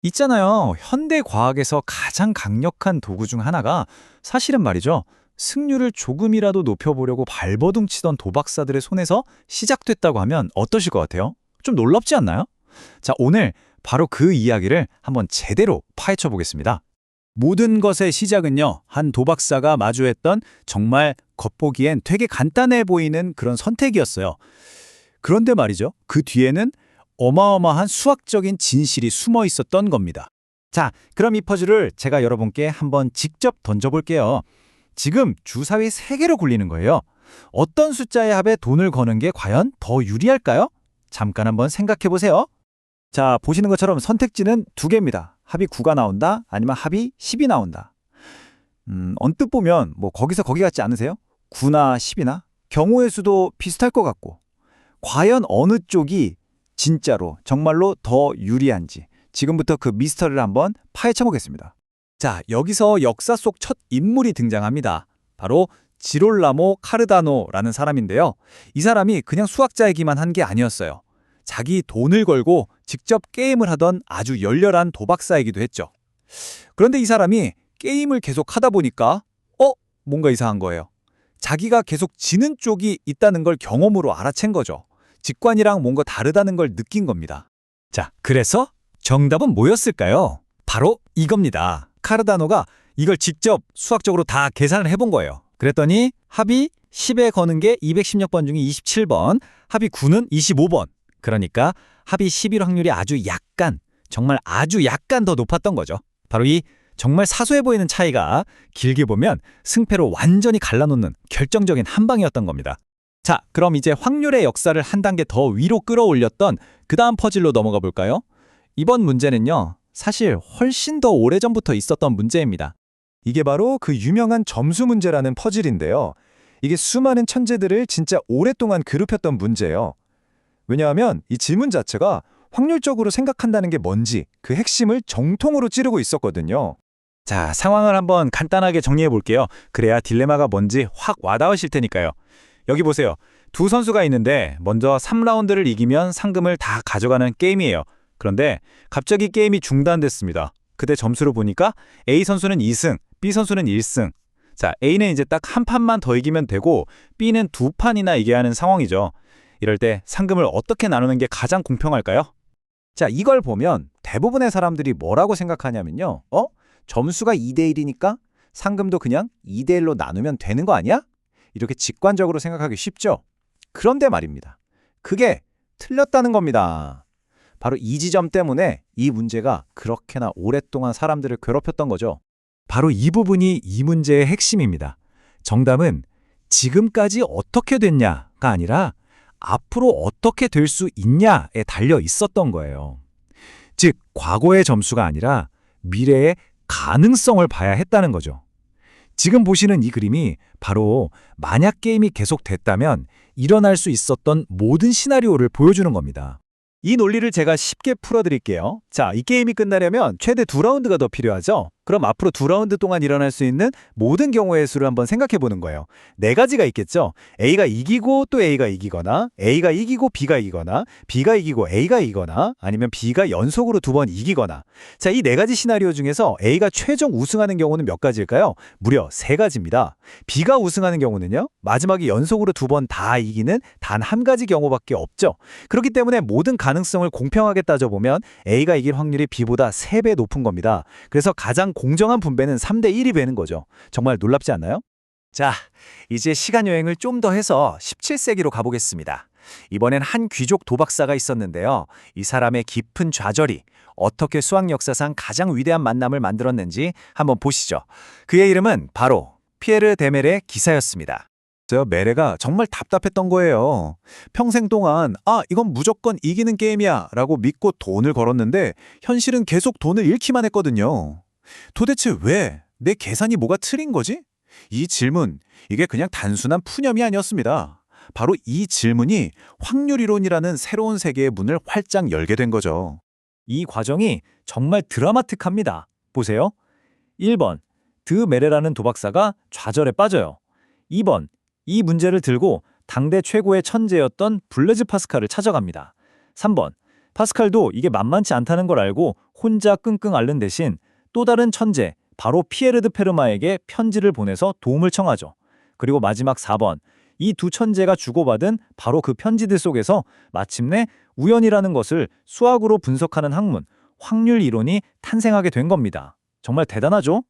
있잖아요. 현대 과학에서 가장 강력한 도구 중 하나가 사실은 말이죠. 승률을 조금이라도 높여보려고 발버둥 치던 도박사들의 손에서 시작됐다고 하면 어떠실 것 같아요? 좀 놀랍지 않나요? 자, 오늘 바로 그 이야기를 한번 제대로 파헤쳐 보겠습니다. 모든 것의 시작은요, 한 도박사가 마주했던 정말 겉보기엔 되게 간단해 보이는 그런 선택이었어요. 그런데 말이죠, 그 뒤에는 어마어마한 수학적인 진실이 숨어 있었던 겁니다. 자, 그럼 이 퍼즐을 제가 여러분께 한번 직접 던져볼게요. 지금 주사위 3개로 굴리는 거예요. 어떤 숫자의 합에 돈을 거는 게 과연 더 유리할까요? 잠깐 한번 생각해 보세요. 자, 보시는 것처럼 선택지는 2개입니다. 합이 9가 나온다, 아니면 합이 10이 나온다. 언뜻 보면 뭐 거기서 거기 같지 않으세요? 9나 10이나? 경우의 수도 비슷할 것 같고. 과연 어느 쪽이 진짜로 정말로 더 유리한지 지금부터 그 미스터리를 한번 파헤쳐 보겠습니다. 자, 여기서 역사 속 첫 인물이 등장합니다. 바로 지롤라모 카르다노라는 사람인데요. 이 사람이 그냥 수학자이기만 한 게 아니었어요. 자기 돈을 걸고 직접 게임을 하던 아주 열렬한 도박사이기도 했죠. 그런데 이 사람이 게임을 계속 하다 보니까 뭔가 이상한 거예요. 자기가 계속 지는 쪽이 있다는 걸 경험으로 알아챈 거죠. 직관이랑 뭔가 다르다는 걸 느낀 겁니다. 자, 그래서 정답은 뭐였을까요? 바로 이겁니다. 카르다노가 이걸 직접 수학적으로 다 계산을 해본 거예요. 그랬더니 합이 10에 거는 게 216번 중에 27번, 합이 9는 25번. 그러니까 합이 11 확률이 아주 약간, 정말 아주 약간 더 높았던 거죠. 바로 이 정말 사소해 보이는 차이가 길게 보면 승패로 완전히 갈라놓는 결정적인 한 방이었던 겁니다. 자, 그럼 이제 확률의 역사를 한 단계 더 위로 끌어올렸던 그 다음 퍼즐로 넘어가 볼까요? 이번 문제는요, 사실 훨씬 더 오래전부터 있었던 문제입니다. 이게 바로 그 유명한 점수 문제라는 퍼즐인데요. 이게 수많은 천재들을 진짜 오랫동안 괴롭혔던 문제예요. 왜냐하면 이 질문 자체가 확률적으로 생각한다는 게 뭔지 그 핵심을 정통으로 찌르고 있었거든요. 자, 상황을 한번 간단하게 정리해 볼게요. 그래야 딜레마가 뭔지 확 와닿으실 테니까요. 여기 보세요. 두 선수가 있는데 먼저 3라운드를 이기면 상금을 다 가져가는 게임이에요. 그런데 갑자기 게임이 중단됐습니다. 그때 점수를 보니까 A 선수는 2승, B 선수는 1승. 자, A는 이제 딱 한 판만 더 이기면 되고 B는 2판이나 이겨야 하는 상황이죠. 이럴 때 상금을 어떻게 나누는 게 가장 공평할까요? 자, 이걸 보면 대부분의 사람들이 뭐라고 생각하냐면요. 점수가 2대1이니까 상금도 그냥 2대1로 나누면 되는 거 아니야? 이렇게 직관적으로 생각하기 쉽죠? 그런데 말입니다. 그게 틀렸다는 겁니다. 바로 이 지점 때문에 이 문제가 그렇게나 오랫동안 사람들을 괴롭혔던 거죠. 바로 이 부분이 이 문제의 핵심입니다. 정답은 지금까지 어떻게 됐냐가 아니라 앞으로 어떻게 될 수 있냐에 달려 있었던 거예요. 즉, 과거의 점수가 아니라 미래의 가능성을 봐야 했다는 거죠. 지금 보시는 이 그림이 바로 만약 게임이 계속됐다면 일어날 수 있었던 모든 시나리오를 보여주는 겁니다. 이 논리를 제가 쉽게 풀어드릴게요. 자, 이 게임이 끝나려면 최대 2라운드가 더 필요하죠? 그럼 앞으로 2라운드 동안 일어날 수 있는 모든 경우의 수를 한번 생각해 보는 거예요. 4가지가 있겠죠? A가 이기고 또 A가 이기거나, A가 이기고 B가 이기거나, B가 이기고 A가 이기거나, 아니면 B가 연속으로 2번 이기거나. 자, 이 4가지 시나리오 중에서 A가 최종 우승하는 경우는 몇 가지일까요? 무려 3가지입니다. B가 우승하는 경우는요, 마지막에 연속으로 2번 다 이기는 단 한 가지 경우밖에 없죠. 그렇기 때문에 모든 가능성을 공평하게 따져보면 A가 이길 확률이 B보다 3배 높은 겁니다. 그래서 가장 공정한 분배는 3대1이 되는 거죠. 정말 놀랍지 않나요? 자, 이제 시간 여행을 좀 더 해서 17세기로 가보겠습니다. 이번엔 한 귀족 도박사가 있었는데요. 이 사람의 깊은 좌절이 어떻게 수학 역사상 가장 위대한 만남을 만들었는지 한번 보시죠. 그의 이름은 바로 피에르 데메레 기사였습니다. 메레가 정말 답답했던 거예요. 평생 동안 이건 무조건 이기는 게임이야 라고 믿고 돈을 걸었는데 현실은 계속 돈을 잃기만 했거든요. 도대체 왜? 내 계산이 뭐가 틀린 거지? 이 질문, 이게 그냥 단순한 푸념이 아니었습니다. 바로 이 질문이 확률이론이라는 새로운 세계의 문을 활짝 열게 된 거죠. 이 과정이 정말 드라마틱합니다. 보세요. 1번, 드메레라는 도박사가 좌절에 빠져요. 2번, 이 문제를 들고 당대 최고의 천재였던 블레즈 파스칼을 찾아갑니다. 3번, 파스칼도 이게 만만치 않다는 걸 알고 혼자 끙끙 앓는 대신 또 다른 천재, 바로 피에르 드 페르마에게 편지를 보내서 도움을 청하죠. 그리고 마지막 4번, 이 두 천재가 주고받은 바로 그 편지들 속에서 마침내 우연이라는 것을 수학으로 분석하는 학문, 확률 이론이 탄생하게 된 겁니다. 정말 대단하죠?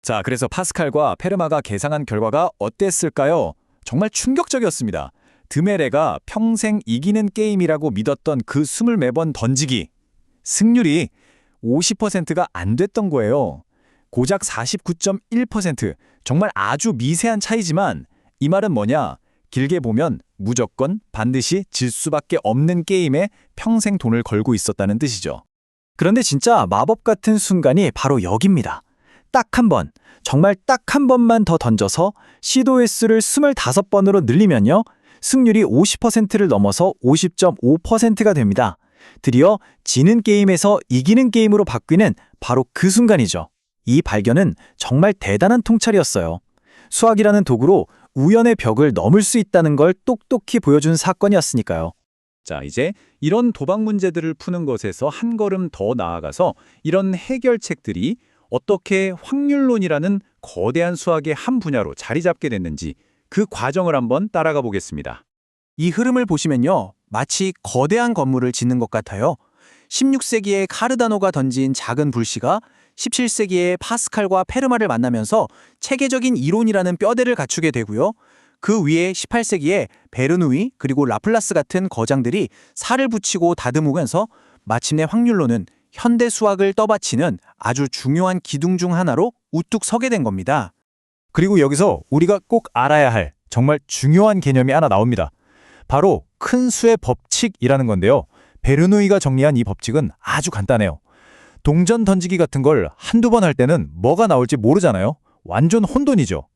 자, 그래서 파스칼과 페르마가 계산한 결과가 어땠을까요? 정말 충격적이었습니다. 드메레가 평생 이기는 게임이라고 믿었던 그 24번 던지기. 승률이 50%가 안 됐던 거예요. 고작 49.1%. 정말 아주 미세한 차이지만 이 말은 뭐냐? 길게 보면 무조건 반드시 질 수밖에 없는 게임에 평생 돈을 걸고 있었다는 뜻이죠. 그런데 진짜 마법 같은 순간이 바로 여기입니다. 딱 한 번, 정말 딱 한 번만 더 던져서 시도 횟수를 25번으로 늘리면요. 승률이 50%를 넘어서 50.5%가 됩니다. 드디어 지는 게임에서 이기는 게임으로 바뀌는 바로 그 순간이죠. 이 발견은 정말 대단한 통찰이었어요. 수학이라는 도구로 우연의 벽을 넘을 수 있다는 걸 똑똑히 보여준 사건이었으니까요. 자, 이제 이런 도박 문제들을 푸는 것에서 한 걸음 더 나아가서 이런 해결책들이 어떻게 확률론이라는 거대한 수학의 한 분야로 자리 잡게 됐는지 그 과정을 한번 따라가 보겠습니다. 이 흐름을 보시면요. 마치 거대한 건물을 짓는 것 같아요. 16세기에 카르다노가 던진 작은 불씨가 17세기에 파스칼과 페르마를 만나면서 체계적인 이론이라는 뼈대를 갖추게 되고요. 그 위에 18세기에 베르누이 그리고 라플라스 같은 거장들이 살을 붙이고 다듬으면서 마침내 확률론은 현대 수학을 떠받치는 아주 중요한 기둥 중 하나로 우뚝 서게 된 겁니다. 그리고 여기서 우리가 꼭 알아야 할 정말 중요한 개념이 하나 나옵니다. 바로 큰 수의 법칙이라는 건데요. 베르누이가 정리한 이 법칙은 아주 간단해요. 동전 던지기 같은 걸 한두 번 할 때는 뭐가 나올지 모르잖아요. 완전 혼돈이죠.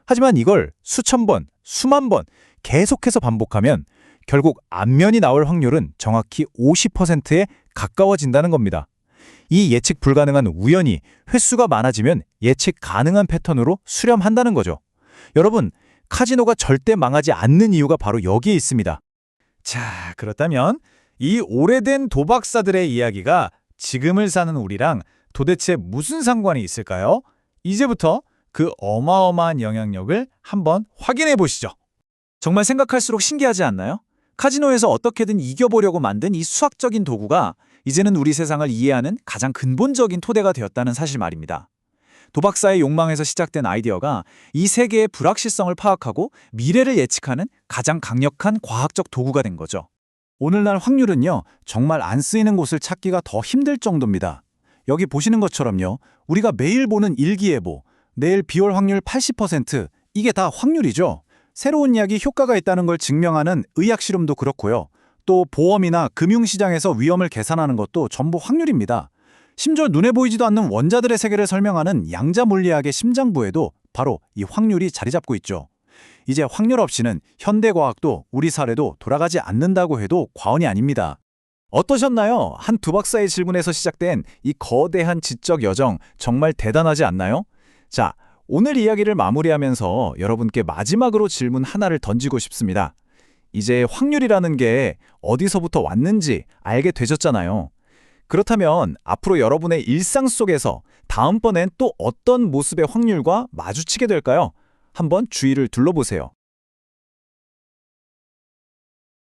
하지만 이걸 수천 번, 수만 번 계속해서 반복하면 결국 앞면이 나올 확률은 정확히 50%에 가까워진다는 겁니다. 이 예측 불가능한 우연이 횟수가 많아지면 예측 가능한 패턴으로 수렴한다는 거죠. 여러분, 카지노가 절대 망하지 않는 이유가 바로 여기에 있습니다. 자, 그렇다면 이 오래된 도박사들의 이야기가 지금을 사는 우리랑 도대체 무슨 상관이 있을까요? 이제부터 그 어마어마한 영향력을 한번 확인해 보시죠. 정말 생각할수록 신기하지 않나요? 카지노에서 어떻게든 이겨보려고 만든 이 수학적인 도구가 이제는 우리 세상을 이해하는 가장 근본적인 토대가 되었다는 사실 말입니다. 도박사의 욕망에서 시작된 아이디어가 이 세계의 불확실성을 파악하고 미래를 예측하는 가장 강력한 과학적 도구가 된 거죠. 오늘날 확률은요, 정말 안 쓰이는 곳을 찾기가 더 힘들 정도입니다. 여기 보시는 것처럼요, 우리가 매일 보는 일기예보, 내일 비 올 확률 80%, 이게 다 확률이죠. 새로운 약이 효과가 있다는 걸 증명하는 의학 실험도 그렇고요. 또 보험이나 금융시장에서 위험을 계산하는 것도 전부 확률입니다. 심지어 눈에 보이지도 않는 원자들의 세계를 설명하는 양자 물리학의 심장부에도 바로 이 확률이 자리 잡고 있죠. 이제 확률 없이는 현대과학도 우리 사례도 돌아가지 않는다고 해도 과언이 아닙니다. 어떠셨나요? 한 도박사의 질문에서 시작된 이 거대한 지적 여정 정말 대단하지 않나요? 자, 오늘 이야기를 마무리하면서 여러분께 마지막으로 질문 하나를 던지고 싶습니다. 이제 확률이라는 게 어디서부터 왔는지 알게 되셨잖아요. 그렇다면 앞으로 여러분의 일상 속에서 다음번엔 또 어떤 모습의 확률과 마주치게 될까요? 한번 주위를 둘러보세요.